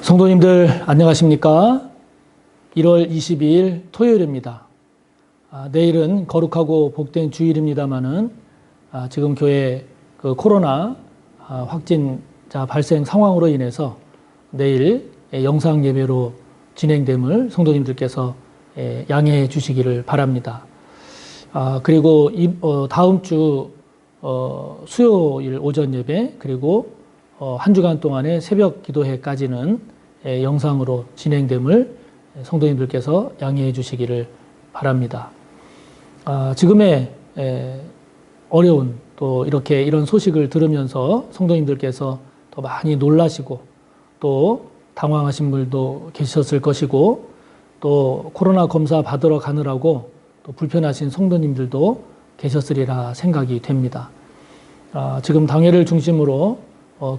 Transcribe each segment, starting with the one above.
성도님들 안녕하십니까? 1월 22일 토요일입니다. 내일은 거룩하고 복된 주일입니다만은 지금 교회 코로나 확진자 발생 상황으로 인해서 내일 영상 예배로 진행됨을 성도님들께서 양해해 주시기를 바랍니다. 그리고 다음 주 수요일 오전 예배 그리고 한 주간 동안의 새벽 기도회까지는 영상으로 진행됨을 성도님들께서 양해해 주시기를 바랍니다. 지금의 어려운 또 이런 소식을 들으면서 성도님들께서 더 많이 놀라시고 또 당황하신 분도 계셨을 것이고 또 코로나 검사 받으러 가느라고 또 불편하신 성도님들도 계셨으리라 생각이 됩니다. 지금 당회를 중심으로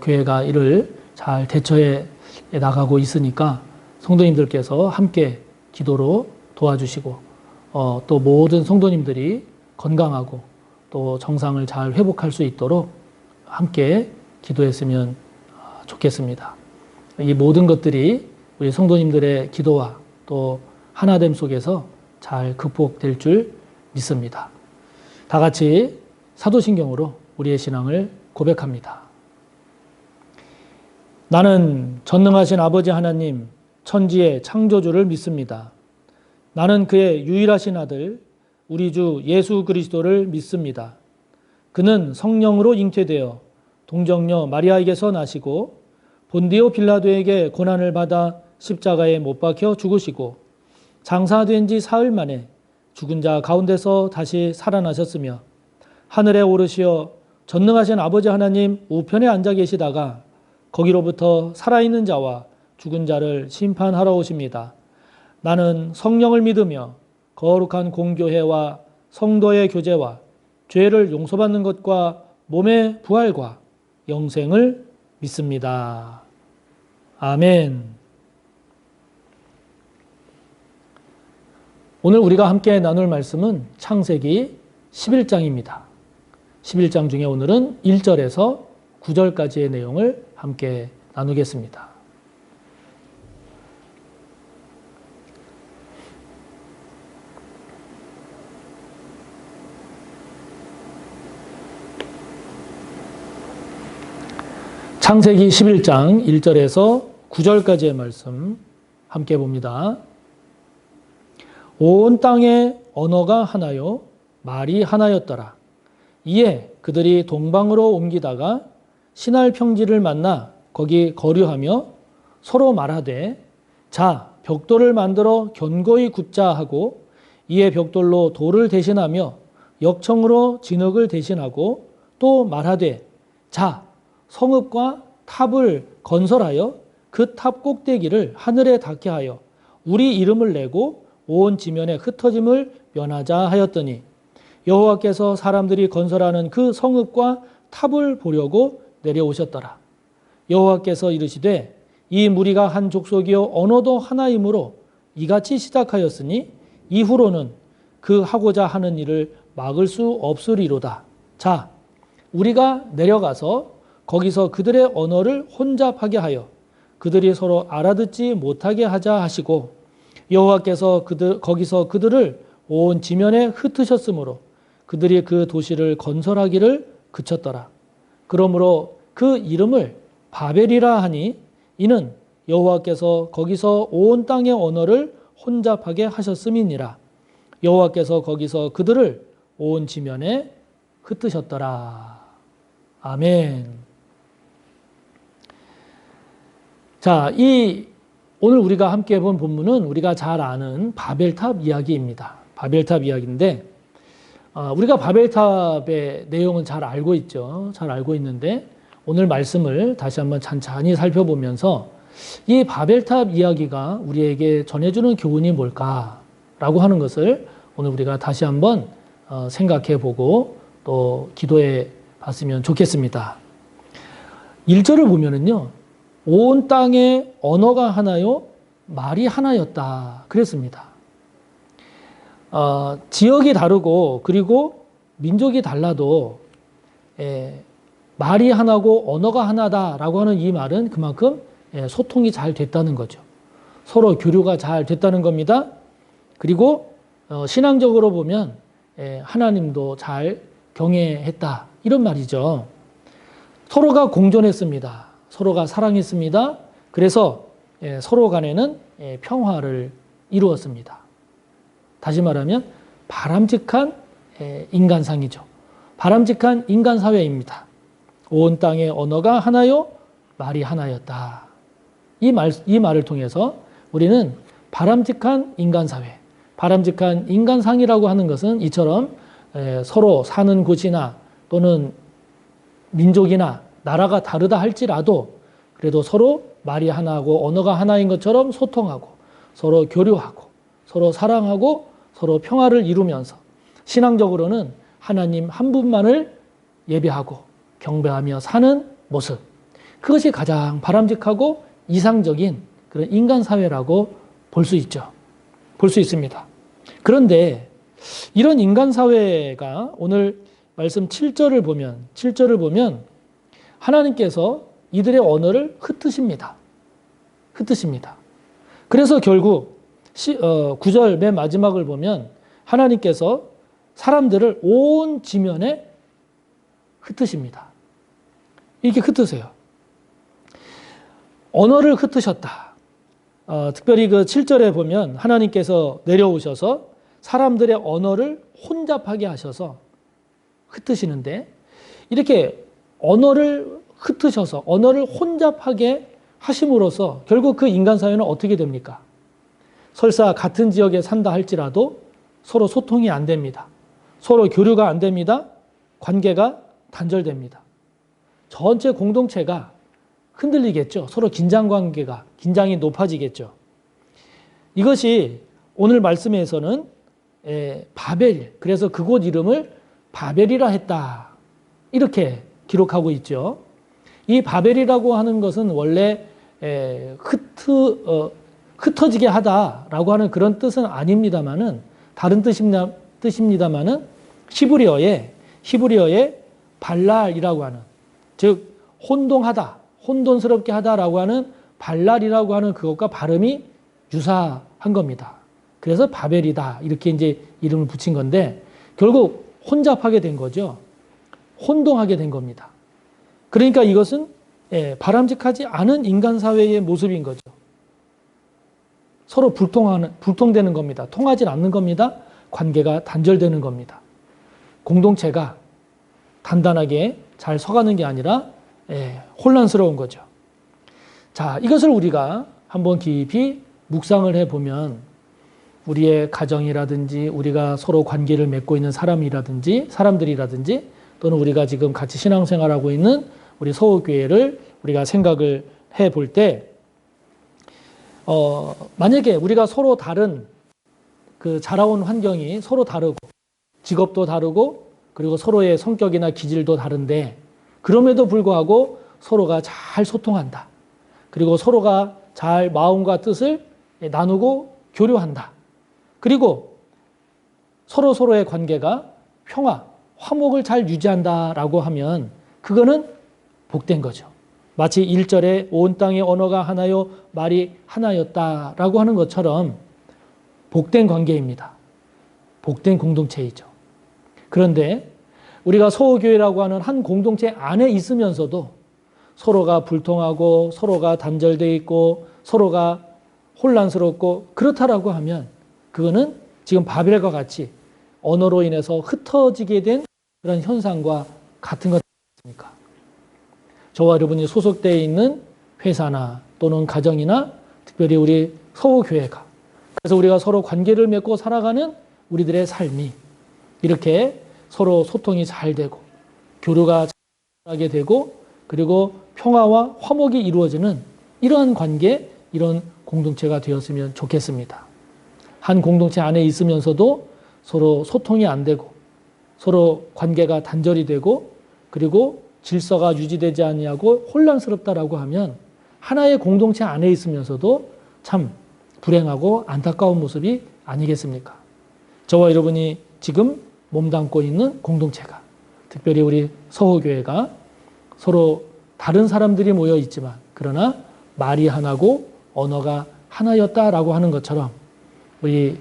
교회가 이를 잘 대처해 나가고 있으니까 성도님들께서 함께 기도로 도와주시고 또 모든 성도님들이 건강하고 또 정상을 잘 회복할 수 있도록 함께 기도했으면 좋겠습니다. 이 모든 것들이 우리 성도님들의 기도와 또 하나됨 속에서 잘 극복될 줄 믿습니다. 다 같이 사도신경으로 우리의 신앙을 고백합니다. 나는 전능하신 아버지 하나님, 천지의 창조주를 믿습니다. 나는 그의 유일하신 아들, 우리 주 예수 그리스도를 믿습니다. 그는 성령으로 잉태되어 동정녀 마리아에게서 나시고 본디오 빌라도에게 고난을 받아 십자가에 못 박혀 죽으시고 장사된 지 사흘 만에 죽은 자 가운데서 다시 살아나셨으며 하늘에 오르시어 전능하신 아버지 하나님 우편에 앉아 계시다가 거기로부터 살아있는 자와 죽은 자를 심판하러 오십니다. 나는 성령을 믿으며 거룩한 공교회와 성도의 교제와 죄를 용서받는 것과 몸의 부활과 영생을 믿습니다. 아멘. 오늘 우리가 함께 나눌 말씀은 창세기 11장입니다. 11장 중에 오늘은 1절에서 9절까지의 내용을 함께 나누겠습니다. 창세기 11장 1절에서 9절까지의 말씀 함께 봅니다. 온 땅에 언어가 하나요 말이 하나였더라. 이에 그들이 동방으로 옮기다가 신할 평지를 만나 거기 거류하며 서로 말하되 자 벽돌을 만들어 견고히 굽자 하고 이에 벽돌로 돌을 대신하며 역청으로 진흙을 대신하고 또 말하되 자 성읍과 탑을 건설하여 그 탑 꼭대기를 하늘에 닿게 하여 우리 이름을 내고 온 지면에 흩어짐을 면하자 하였더니 여호와께서 사람들이 건설하는 그 성읍과 탑을 보려고 내려오셨더라. 여호와께서 이르시되 이 무리가 한 족속이요 언어도 하나이므로 이같이 시작하였으니 이후로는 그 하고자 하는 일을 막을 수 없으리로다. 자, 우리가 내려가서 거기서 그들의 언어를 혼잡하게 하여 그들이 서로 알아듣지 못하게 하자 하시고 여호와께서 거기서 그들을 온 지면에 흩으셨으므로 그들이 그 도시를 건설하기를 그쳤더라. 그러므로 그 이름을 바벨이라 하니 이는 여호와께서 거기서 온 땅의 언어를 혼잡하게 하셨음이니라. 여호와께서 거기서 그들을 온 지면에 흩으셨더라. 아멘. 자, 오늘 우리가 함께 본 본문은 우리가 잘 아는 바벨탑 이야기입니다. 바벨탑 이야기인데 우리가 바벨탑의 내용은 잘 알고 있죠. 잘 알고 있는데 오늘 말씀을 다시 한번 찬찬히 살펴보면서 이 바벨탑 이야기가 우리에게 전해주는 교훈이 뭘까라고 하는 것을 오늘 우리가 다시 한번 생각해 보고 또 기도해 봤으면 좋겠습니다. 1절을 보면은요. 온 땅에 언어가 하나요 말이 하나였다 그랬습니다. 지역이 다르고 그리고 민족이 달라도 말이 하나고 언어가 하나다라고 하는 이 말은 그만큼 소통이 잘 됐다는 거죠. 서로 교류가 잘 됐다는 겁니다. 그리고 신앙적으로 보면 하나님도 잘 경외했다 이런 말이죠. 서로가 공존했습니다. 서로가 사랑했습니다. 그래서 서로 간에는 평화를 이루었습니다. 다시 말하면 바람직한 인간상이죠. 바람직한 인간사회입니다. 온 땅의 언어가 하나요, 말이 하나였다. 이 말을 통해서 우리는 바람직한 인간사회, 바람직한 인간상이라고 하는 것은 이처럼 서로 사는 곳이나 또는 민족이나 나라가 다르다 할지라도 그래도 서로 말이 하나고 언어가 하나인 것처럼 소통하고 서로 교류하고 서로 사랑하고 서로 평화를 이루면서 신앙적으로는 하나님 한 분만을 예배하고 경배하며 사는 모습, 그것이 가장 바람직하고 이상적인 그런 인간사회라고 볼 수 있죠. 볼 수 있습니다. 그런데 이런 인간사회가 오늘 말씀 7절을 보면 하나님께서 이들의 언어를 흩으십니다. 그래서 결국 9절 맨 마지막을 보면 하나님께서 사람들을 온 지면에 흩으십니다. 이렇게 흩으세요. 언어를 흩으셨다. 특별히 그 7절에 보면 하나님께서 내려오셔서 사람들의 언어를 혼잡하게 하셔서 흩으시는데 이렇게 언어를 흩으셔서 언어를 혼잡하게 하심으로써 결국 그 인간사회는 어떻게 됩니까? 설사 같은 지역에 산다 할지라도 서로 소통이 안 됩니다. 서로 교류가 안 됩니다. 관계가 단절됩니다. 전체 공동체가 흔들리겠죠. 서로 긴장이 높아지겠죠. 이것이 오늘 말씀에서는 바벨, 그래서 그곳 이름을 바벨이라 했다. 이렇게 기록하고 있죠. 이 바벨이라고 하는 것은 원래 흩어지게 하다라고 하는 그런 뜻은 아닙니다만은 다른 뜻입니다만은 히브리어에 발랄이라고 하는, 즉 혼동하다, 혼돈스럽게 하다라고 하는 발랄이라고 하는 그것과 발음이 유사한 겁니다. 그래서 바벨이다 이렇게 이제 이름을 붙인 건데 결국 혼잡하게 된 거죠. 혼동하게 된 겁니다. 그러니까 이것은 바람직하지 않은 인간사회의 모습인 거죠. 서로 불통되는 겁니다. 통하지 않는 겁니다. 관계가 단절되는 겁니다. 공동체가 단단하게 잘 서가는 게 아니라 혼란스러운 거죠. 자, 이것을 우리가 한번 깊이 묵상을 해보면 우리의 가정이라든지 우리가 서로 관계를 맺고 있는 사람들이라든지 또는 우리가 지금 같이 신앙생활하고 있는 우리 서울교회를 우리가 생각을 해볼 때 만약에 우리가 서로 다른 그 자라온 환경이 서로 다르고 직업도 다르고 그리고 서로의 성격이나 기질도 다른데 그럼에도 불구하고 서로가 잘 소통한다. 그리고 서로가 잘 마음과 뜻을 나누고 교류한다. 그리고 서로의 관계가 평화, 화목을 잘 유지한다라고 하면 그거는 복된 거죠. 마치 1절에 온 땅의 언어가 하나요, 말이 하나였다라고 하는 것처럼 복된 관계입니다. 복된 공동체이죠. 그런데 우리가 서울교회라고 하는 한 공동체 안에 있으면서도 서로가 불통하고 서로가 단절되어 있고 서로가 혼란스럽고 그렇다라고 하면 그거는 지금 바벨과 같이 언어로 인해서 흩어지게 된 그런 현상과 같은 것 아닙니까? 저와 여러분이 소속되어 있는 회사나 또는 가정이나 특별히 우리 서울교회가 그래서 우리가 서로 관계를 맺고 살아가는 우리들의 삶이 이렇게 서로 소통이 잘 되고 교류가 잘하게 되고 그리고 평화와 화목이 이루어지는 이러한 관계, 이런 공동체가 되었으면 좋겠습니다. 한 공동체 안에 있으면서도 서로 소통이 안 되고 서로 관계가 단절이 되고 그리고 질서가 유지되지 아니하고 혼란스럽다라고 하면 하나의 공동체 안에 있으면서도 참 불행하고 안타까운 모습이 아니겠습니까? 저와 여러분이 지금 몸담고 있는 공동체가 특별히 우리 서호교회가 서로 다른 사람들이 모여 있지만 그러나 말이 하나고 언어가 하나였다라고 하는 것처럼 우리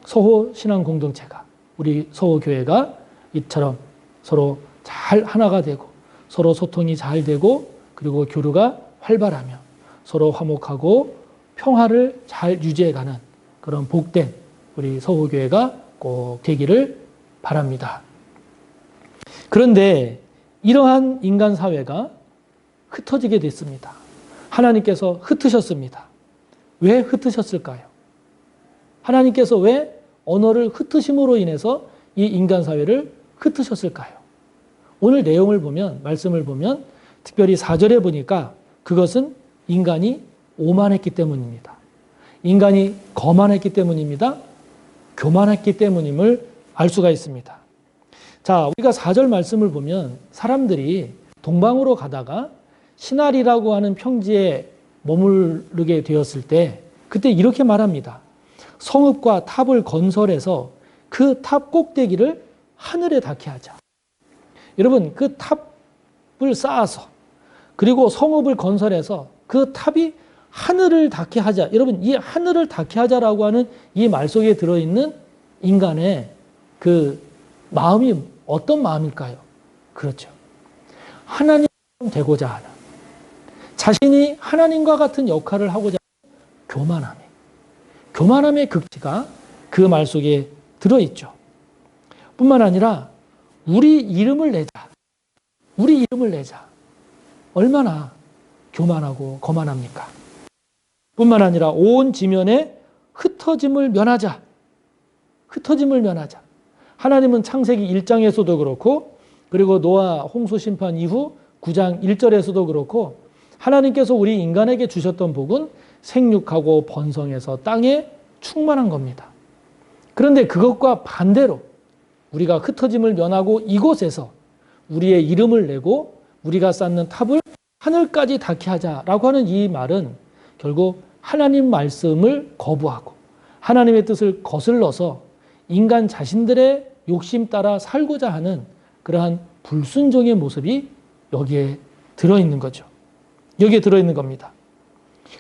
서호 신앙 공동체가, 우리 서호 교회가 이처럼 서로 잘 하나가 되고 서로 소통이 잘 되고 그리고 교류가 활발하며 서로 화목하고 평화를 잘 유지해가는 그런 복된 우리 서호 교회가 꼭 되기를 바랍니다. 그런데 이러한 인간 사회가 흩어지게 됐습니다. 하나님께서 흩으셨습니다. 왜 흩으셨을까요? 하나님께서 왜 언어를 흩으심으로 인해서 이 인간 사회를 흩으셨을까요? 오늘 내용을 보면, 말씀을 보면 특별히 4절에 보니까 그것은 인간이 오만했기 때문입니다. 인간이 거만했기 때문입니다. 교만했기 때문임을 알 수가 있습니다. 자, 우리가 4절 말씀을 보면 사람들이 동방으로 가다가 시날이라고 하는 평지에 머무르게 되었을 때 그때 이렇게 말합니다. 성읍과 탑을 건설해서 그 탑 꼭대기를 하늘에 닿게 하자. 여러분, 그 탑을 쌓아서 그리고 성읍을 건설해서 그 탑이 하늘을 닿게 하자. 여러분, 이 하늘을 닿게 하자라고 하는 이 말 속에 들어있는 인간의 그 마음이 어떤 마음일까요? 그렇죠. 하나님 되고자 하는, 자신이 하나님과 같은 역할을 하고자 하는 교만함의 극치가 그 말 속에 들어있죠. 뿐만 아니라 우리 이름을 내자. 얼마나 교만하고 거만합니까? 뿐만 아니라 온 지면에 흩어짐을 면하자. 하나님은 창세기 1장에서도 그렇고 그리고 노아 홍수 심판 이후 9장 1절에서도 그렇고 하나님께서 우리 인간에게 주셨던 복은 생육하고 번성해서 땅에 충만한 겁니다. 그런데 그것과 반대로 우리가 흩어짐을 면하고 이곳에서 우리의 이름을 내고 우리가 쌓는 탑을 하늘까지 닿게 하자라고 하는 이 말은 결국 하나님 말씀을 거부하고 하나님의 뜻을 거슬러서 인간 자신들의 욕심 따라 살고자 하는 그러한 불순종의 모습이 여기에 들어있는 거죠. 여기에 들어있는 겁니다.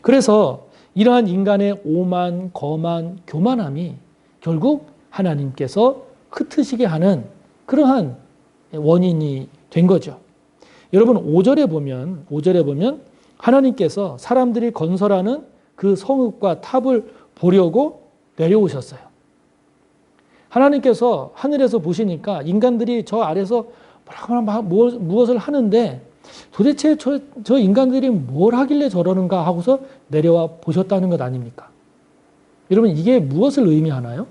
그래서 이러한 인간의 오만, 거만, 교만함이 결국 하나님께서 흩으시게 하는 그러한 원인이 된 거죠. 여러분 5절에 보면 하나님께서 사람들이 건설하는 그 성읍과 탑을 보려고 내려오셨어요. 하나님께서 하늘에서 보시니까 인간들이 저 아래서 무엇을 하는데 도대체 저 인간들이 뭘 하길래 저러는가 하고서 내려와 보셨다는 것 아닙니까? 여러분 이게 무엇을 의미하나요?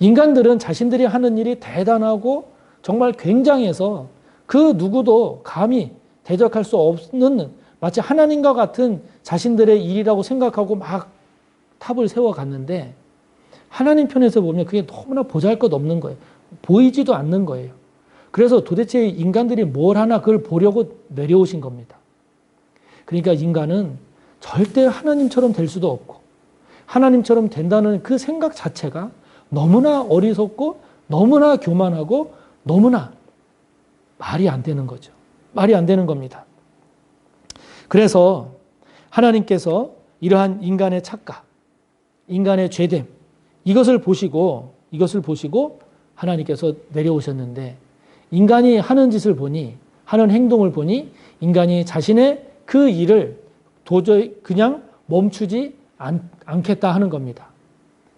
인간들은 자신들이 하는 일이 대단하고 정말 굉장해서 그 누구도 감히 대적할 수 없는 마치 하나님과 같은 자신들의 일이라고 생각하고 막 탑을 세워갔는데 하나님 편에서 보면 그게 너무나 보잘것없는 거예요. 보이지도 않는 거예요. 그래서 도대체 인간들이 뭘 하나 그걸 보려고 내려오신 겁니다. 그러니까 인간은 절대 하나님처럼 될 수도 없고 하나님처럼 된다는 그 생각 자체가 너무나 어리석고 너무나 교만하고 너무나 말이 안 되는 거죠. 말이 안 되는 겁니다. 그래서 하나님께서 이러한 인간의 착각, 인간의 죄됨 이것을 보시고 하나님께서 내려오셨는데 인간이 하는 짓을 보니 하는 행동을 보니 인간이 자신의 그 일을 도저히 그냥 멈추지 않겠다 하는 겁니다.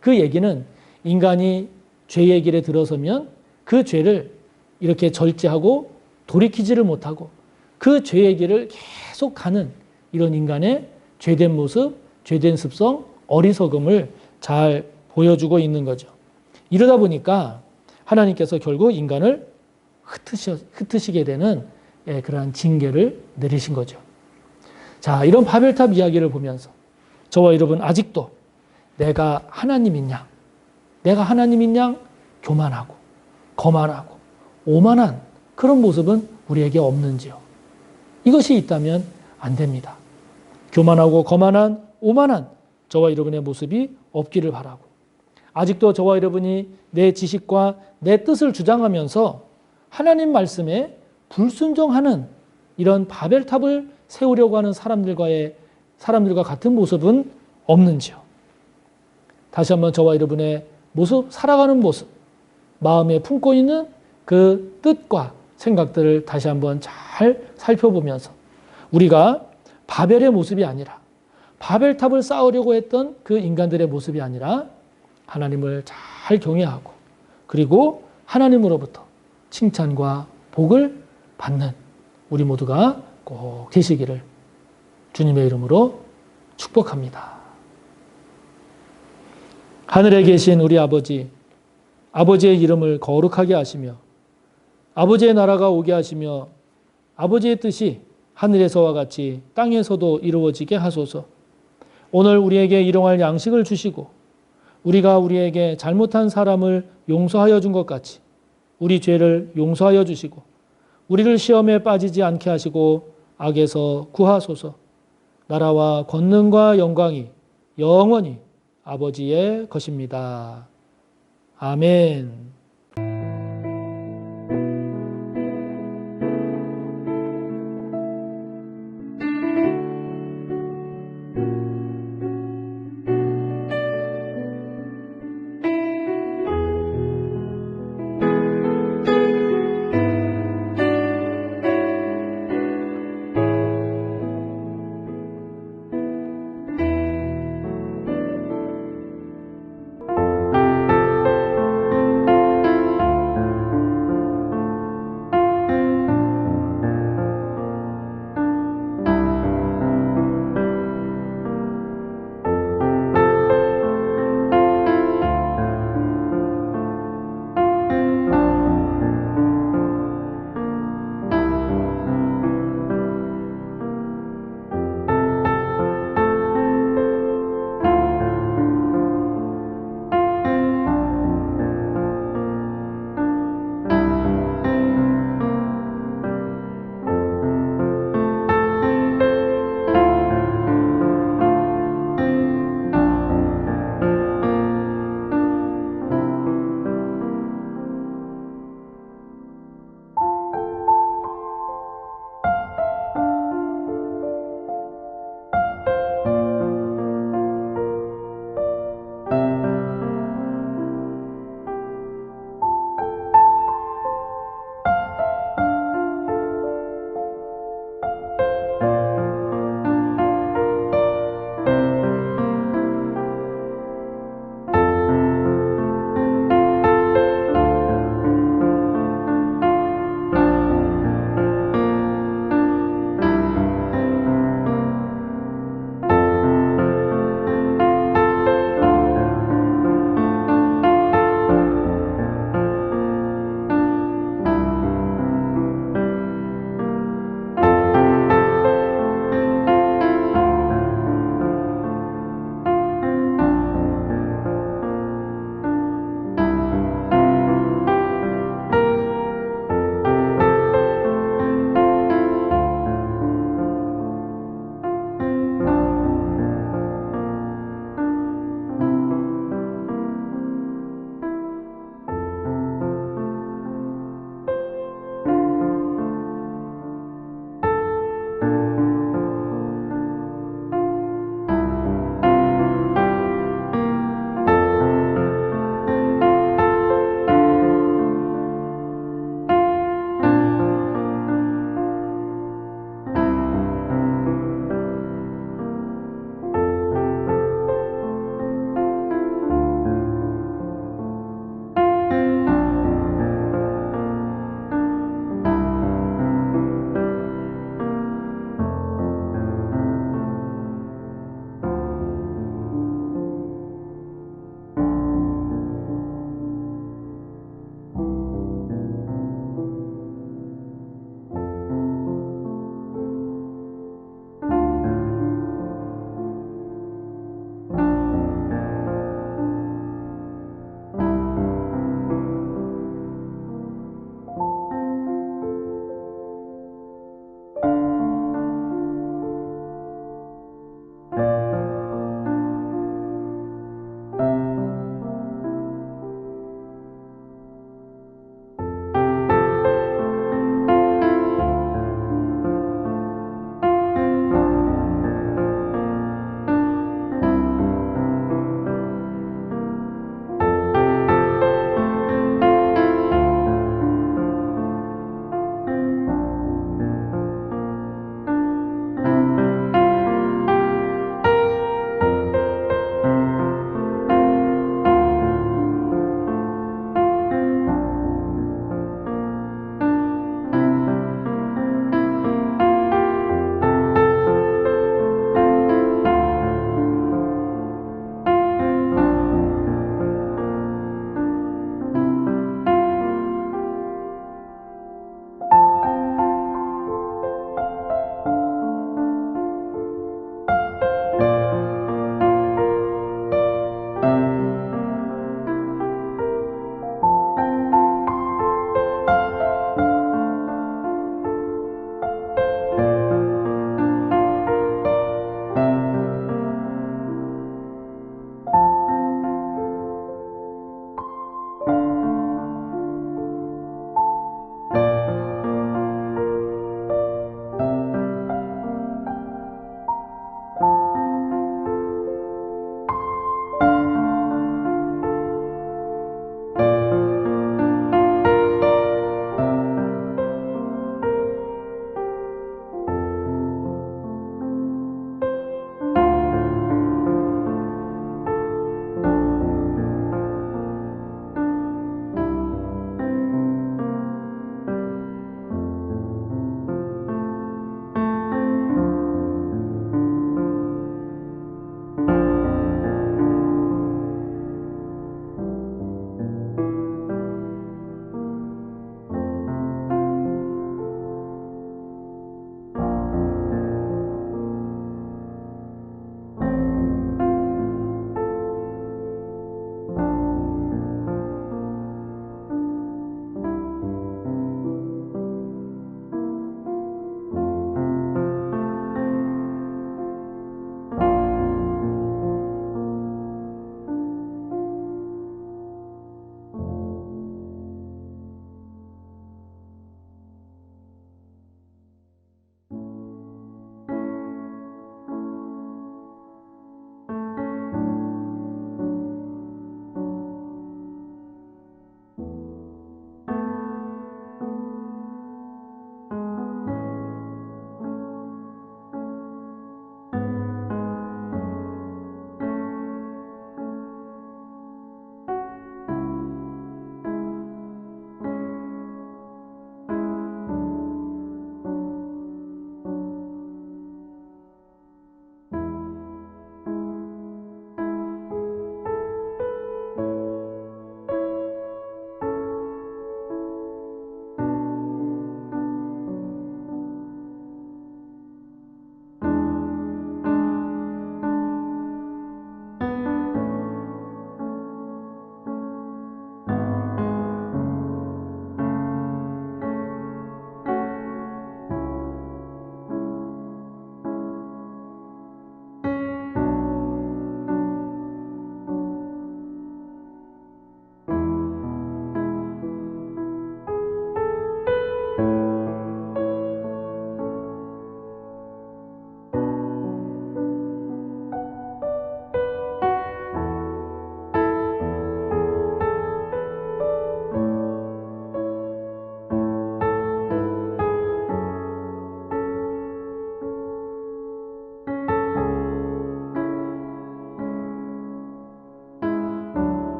그 얘기는 인간이 죄의 길에 들어서면 그 죄를 이렇게 절제하고 돌이키지를 못하고 그 죄의 길을 계속 가는 이런 인간의 죄된 모습, 죄된 습성, 어리석음을 잘 보여주고 있는 거죠. 이러다 보니까 하나님께서 결국 인간을 흩으시게 되는 그러한 징계를 내리신 거죠. 자, 이런 바벨탑 이야기를 보면서 저와 여러분 아직도 내가 하나님인 양 교만하고 거만하고 오만한 그런 모습은 우리에게 없는지요? 이것이 있다면 안 됩니다. 교만하고 거만한 오만한 저와 여러분의 모습이 없기를 바라고 아직도 저와 여러분이 내 지식과 내 뜻을 주장하면서 하나님 말씀에 불순종하는 이런 바벨탑을 세우려고 하는 사람들과 같은 모습은 없는지요? 다시 한번 저와 여러분의 모습, 살아가는 모습, 마음에 품고 있는 그 뜻과 생각들을 다시 한번 잘 살펴보면서 우리가 바벨의 모습이 아니라 바벨탑을 쌓으려고 했던 그 인간들의 모습이 아니라 하나님을 잘 경외하고 그리고 하나님으로부터 칭찬과 복을 받는 우리 모두가 꼭 되시기를 주님의 이름으로 축복합니다. 하늘에 계신 우리 아버지, 아버지의 이름을 거룩하게 하시며 아버지의 나라가 오게 하시며 아버지의 뜻이 하늘에서와 같이 땅에서도 이루어지게 하소서. 오늘 우리에게 일용할 양식을 주시고 우리가 우리에게 잘못한 사람을 용서하여 준 것 같이 우리 죄를 용서하여 주시고 우리를 시험에 빠지지 않게 하시고 악에서 구하소서. 나라와 권능과 영광이 영원히 아버지의 것입니다. 아멘.